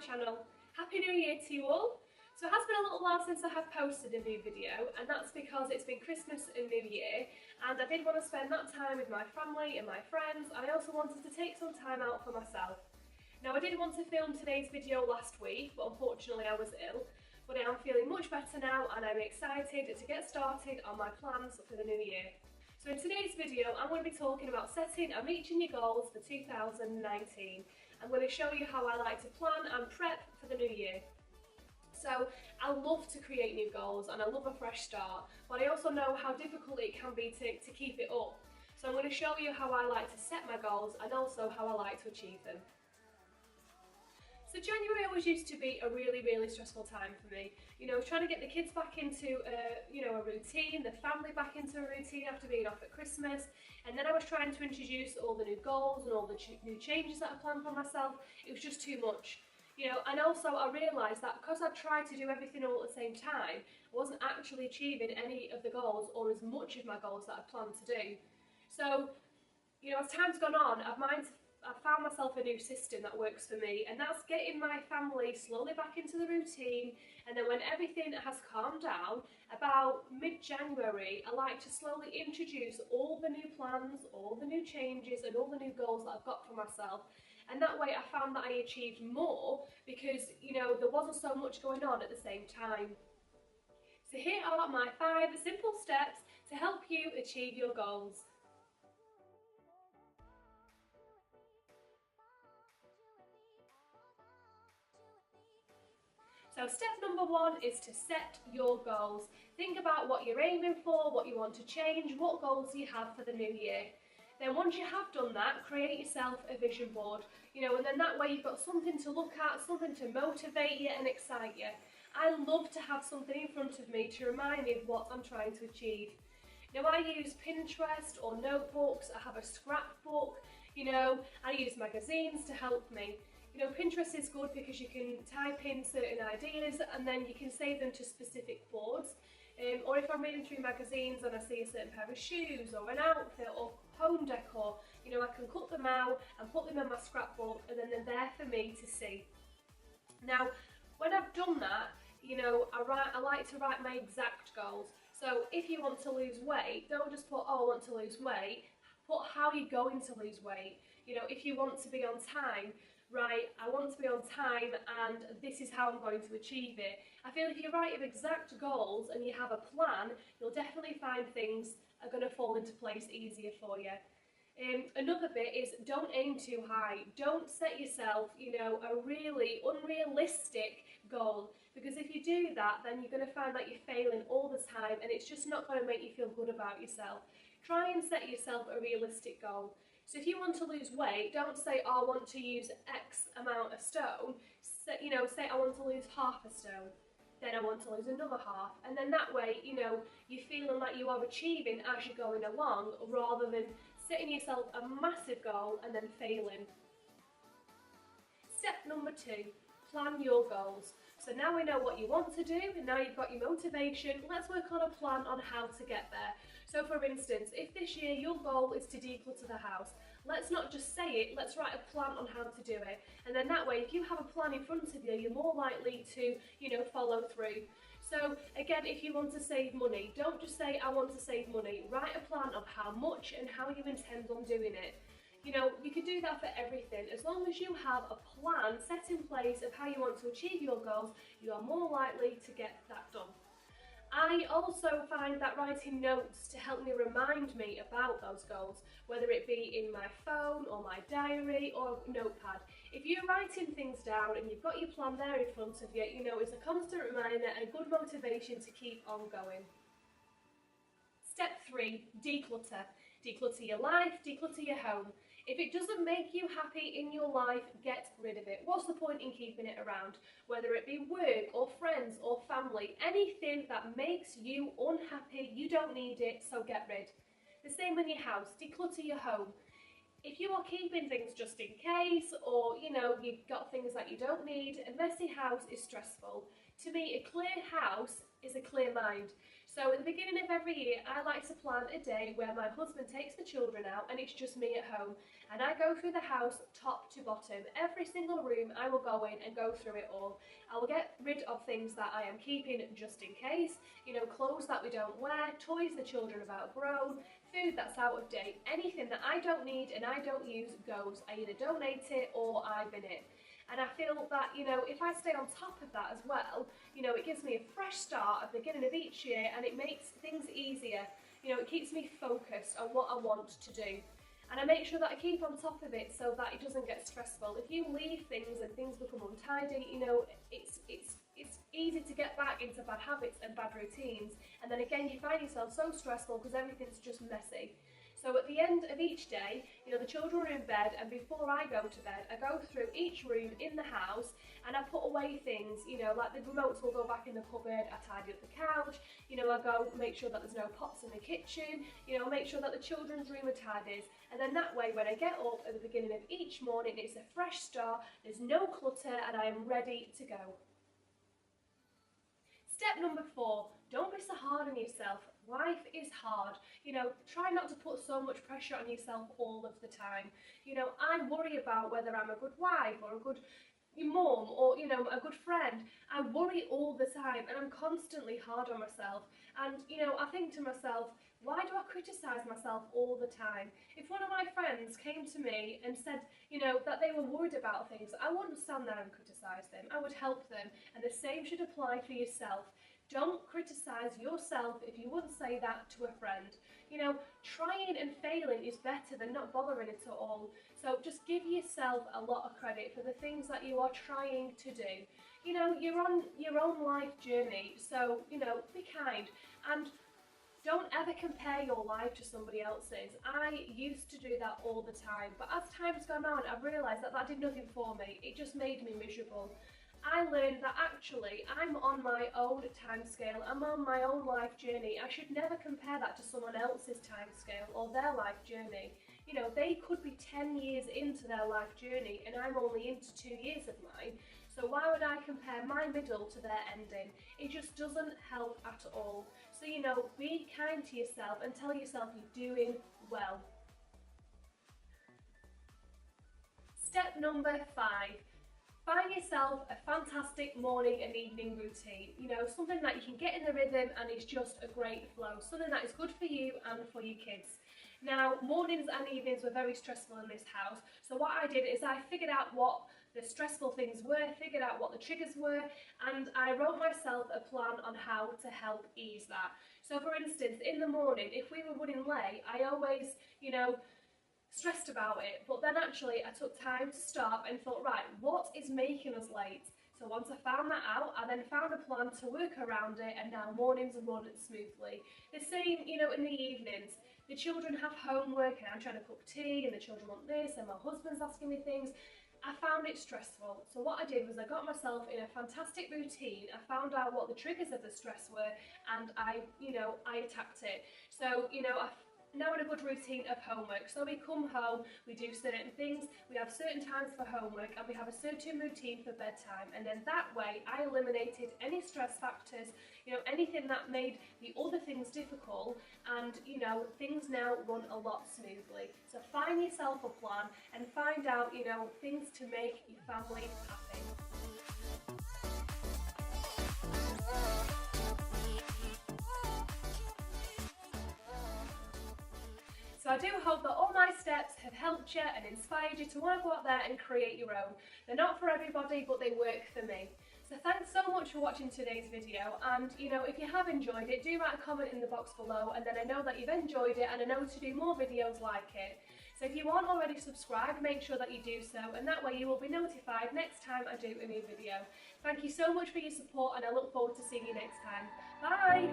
channel. Happy New Year to you all. So it has been a little while since I have posted a new video, and that's because it's been Christmas and New Year, and I did want to spend that time with my family and my friends, and I also wanted to take some time out for myself. Now I did want to film today's video last week, but unfortunately I was ill, but I am feeling much better now and I'm excited to get started on my plans for the new year. So in today's video I'm going to be talking about setting and reaching your goals for 2019. I'm going to show you how I like to plan and prep for the new year. So I love to create new goals and I love a fresh start, but I also know how difficult it can be to keep it up. So I'm going to show you how I like to set my goals and also how I like to achieve them. So January always used to be a really stressful time for me. You know, trying to get the kids back into a routine, the family back into a routine after being off at Christmas, and then I was trying to introduce all the new goals and all the new changes that I planned for myself. It was just too much. You know, and also I realised that because I tried to do everything all at the same time, I wasn't actually achieving any of the goals or as much of my goals that I planned to do. So, you know, as time's gone on, I've found myself a new system that works for me, and that's getting my family slowly back into the routine, and then when everything has calmed down, about mid-January, I like to slowly introduce all the new plans, all the new changes and all the new goals that I've got for myself. And that way I found that I achieved more because, you know, there wasn't so much going on at the same time. So here are my 5 simple steps to help you achieve your goals. So step number 1 is to set your goals. Think about what you're aiming for, what you want to change, what goals you have for the new year. Then once you have done that, create yourself a vision board, you know, and then that way you've got something to look at, something to motivate you and excite you. I love to have something in front of me to remind me of what I'm trying to achieve. Now I use Pinterest or notebooks, I have a scrapbook, you know, I use magazines to help me. You know, Pinterest is good because you can type in certain ideas and then you can save them to specific boards. Or if I'm reading through magazines and I see a certain pair of shoes or an outfit or home decor, you know, I can cut them out and put them in my scrapbook and then they're there for me to see. Now, when I've done that, you know, I like to write my exact goals. So if you want to lose weight, don't just put, oh, I want to lose weight, put how you're going to lose weight. You know, if you want to be on time, right, I want to be on time and this is how I'm going to achieve it. I feel if you write your exact goals and you have a plan, you'll definitely find things are going to fall into place easier for you. Another bit is don't aim too high. Don't set yourself, you know, a really unrealistic goal, because if you do that, then you're going to find that you're failing all the time and it's just not going to make you feel good about yourself. Try and set yourself a realistic goal. So if you want to lose weight, don't say, oh, I want to use X amount of stone. You know, say I want to lose half a stone. Then I want to lose another half. And then that way, you know, you're feeling like you are achieving as you're going along, rather than setting yourself a massive goal and then failing. Step number 2, plan your goals. So now we know what you want to do, and now you've got your motivation, let's work on a plan on how to get there. So for instance, if this year your goal is to declutter the house, let's not just say it, let's write a plan on how to do it. And then that way, if you have a plan in front of you, you're more likely to, you know, follow through. So again, if you want to save money, don't just say, I want to save money. Write a plan of how much and how you intend on doing it. You know, you can do that for everything. As long as you have a plan set in place of how you want to achieve your goals, you are more likely to get that done. I also find that writing notes to help me remind me about those goals, whether it be in my phone or my diary or notepad. If you're writing things down and you've got your plan there in front of you, you know, it's a constant reminder and a good motivation to keep on going. Step 3, declutter. Declutter your life, declutter your home. If it doesn't make you happy in your life, get rid of it. What's the point in keeping it around? Whether it be work or friends or family, anything that makes you unhappy, you don't need it, so get rid. The same in your house, declutter your home. If you are keeping things just in case, or you know, you've got things that you don't need, a messy house is stressful. To me, a clear house is a clear mind. So at the beginning of every year, I like to plan a day where my husband takes the children out and it's just me at home. And I go through the house top to bottom. Every single room I will go in and go through it all. I will get rid of things that I am keeping just in case, clothes that we don't wear, toys the children have outgrown, food that's out of date. Anything that I don't need and I don't use goes. I either donate it or I bin it. And I feel that, if I stay on top of that as well, it gives me a fresh start at the beginning of each year and it makes things easier. It keeps me focused on what I want to do. And I make sure that I keep on top of it so that it doesn't get stressful. If you leave things and things become untidy, it's easy to get back into bad habits and bad routines. And then again, you find yourself so stressful because everything's just messy. So at the end of each day, the children are in bed, and before I go to bed, I go through each room in the house and I put away things, like the remotes will go back in the cupboard, I tidy up the couch, I go make sure that there's no pots in the kitchen, make sure that the children's room are tidied. And then that way, when I get up at the beginning of each morning, it's a fresh start, there's no clutter, and I am ready to go. Step number 4, don't be so hard on yourself. Life is hard. Try not to put so much pressure on yourself all of the time. I worry about whether I'm a good wife or a good mum or, a good friend. I worry all the time and I'm constantly hard on myself. And, I think to myself, why do I criticise myself all the time? If one of my friends came to me and said, that they were worried about things, I wouldn't stand there and criticise them. I would help them. And the same should apply for yourself. Don't criticise yourself if you wouldn't say that to a friend. Trying and failing is better than not bothering at all. So just give yourself a lot of credit for the things that you are trying to do. You're on your own life journey, so, be kind. And don't ever compare your life to somebody else's. I used to do that all the time, but as time's gone on, I've realised that did nothing for me. It just made me miserable. I learned that actually I'm on my own timescale, I'm on my own life journey. I should never compare that to someone else's timescale or their life journey. They could be 10 years into their life journey and I'm only into 2 years of mine. So why would I compare my middle to their ending? It just doesn't help at all. So, be kind to yourself and tell yourself you're doing well. Step number 5. Find yourself a fantastic morning and evening routine, something that you can get in the rhythm and it's just a great flow, something that is good for you and for your kids. Now, mornings and evenings were very stressful in this house, so what I did is I figured out what the stressful things were, figured out what the triggers were, and I wrote myself a plan on how to help ease that. So for instance, in the morning, if we were running late, I always, stressed about it, but then actually I took time to stop and thought, right, what is making us late? So once I found that out, I then found a plan to work around it, and now mornings run smoothly. The same, in the evenings. The children have homework and I'm trying to cook tea and the children want this and my husband's asking me things. I found it stressful. So what I did was I got myself in a fantastic routine. I found out what the triggers of the stress were and I attacked it. So, I've now in a good routine of homework. So we come home, we do certain things, we have certain times for homework and we have a certain routine for bedtime, and then that way I eliminated any stress factors, anything that made the other things difficult, and things now run a lot smoothly. So find yourself a plan and find out things to make your family happy. So I do hope that all my steps have helped you and inspired you to want to go out there and create your own. They're not for everybody, but they work for me. So thanks so much for watching today's video, and if you have enjoyed it, do write a comment in the box below, and then I know that you've enjoyed it and I know to do more videos like it. So if you aren't already subscribed, make sure that you do so, and that way you will be notified next time I do a new video. Thank you so much for your support and I look forward to seeing you next time. Bye!